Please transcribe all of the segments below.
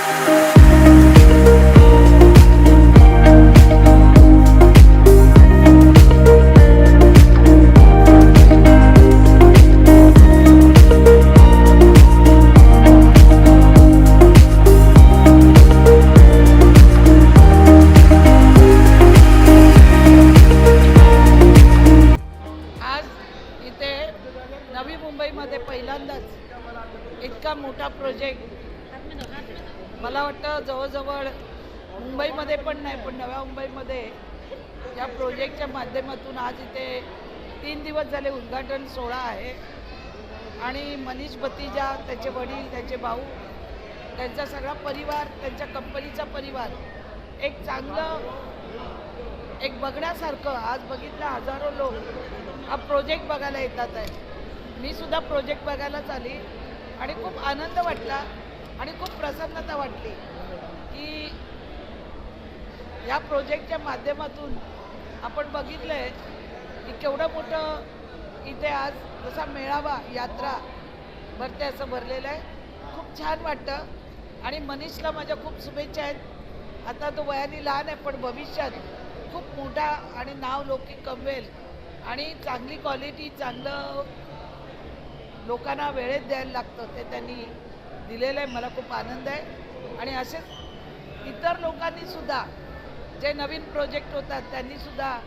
नवी मुंबईमध्ये पहिल्यांदाच इतका मोठा प्रोजेक्ट मला वाटतं जवळजवळ मुंबईमध्ये पण नाही पण नव्या मुंबईमध्ये या प्रोजेक्टच्या माध्यमातून आज इथे 3 दिवस झाले उद्घाटन सोहळा आहे आणि मनीष भतीजा, त्याचे वडील, त्याचे भाऊ, त्यांचा सगळा परिवार, त्यांच्या कंपनीचा परिवार एक चांगलं एक बघण्यासारखं आज बघितलं हजारो लोक हा प्रोजेक्ट बघायला येतात आहे। मी सुद्धा प्रोजेक्ट बघायलाच आली आणि खूप आनंद वाटला आणि खूप प्रसन्नता वाटली की या प्रोजेक्टच्या माध्यमातून आपण बघितलंय की केवढं मोठं इथे आज जसा मेळावा यात्रा भरते असं भरलेलं आहे। खूप छान वाटतं आणि मनीषला माझ्या खूप शुभेच्छा आहेत। आता तो वयाने लहान आहे पण भविष्यात खूप मोठा आणि नाव लौकिक कमवेल आणि चांगली क्वालिटी, चांगलं लोकांना वेळेत द्यायला लागतं ते त्यांनी दिलेलं आहे। मला खूप आनंद आहे आणि असेच इतर लोकांनी सुद्धा जे नवीन प्रोजेक्ट होतात त्यांनी सुद्धा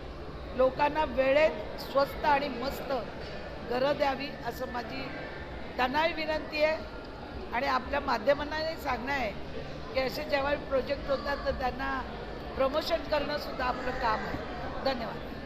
लोकांना वेळेत स्वस्त आणि मस्त घरं द्यावी असं माझी त्यांनाही विनंती आहे आणि आपल्या माध्यमांनाही सांगणं आहे की असे जेव्हा प्रोजेक्ट होतात तर त्यांना प्रमोशन करणं सुद्धा आपलं काम आहे। धन्यवाद।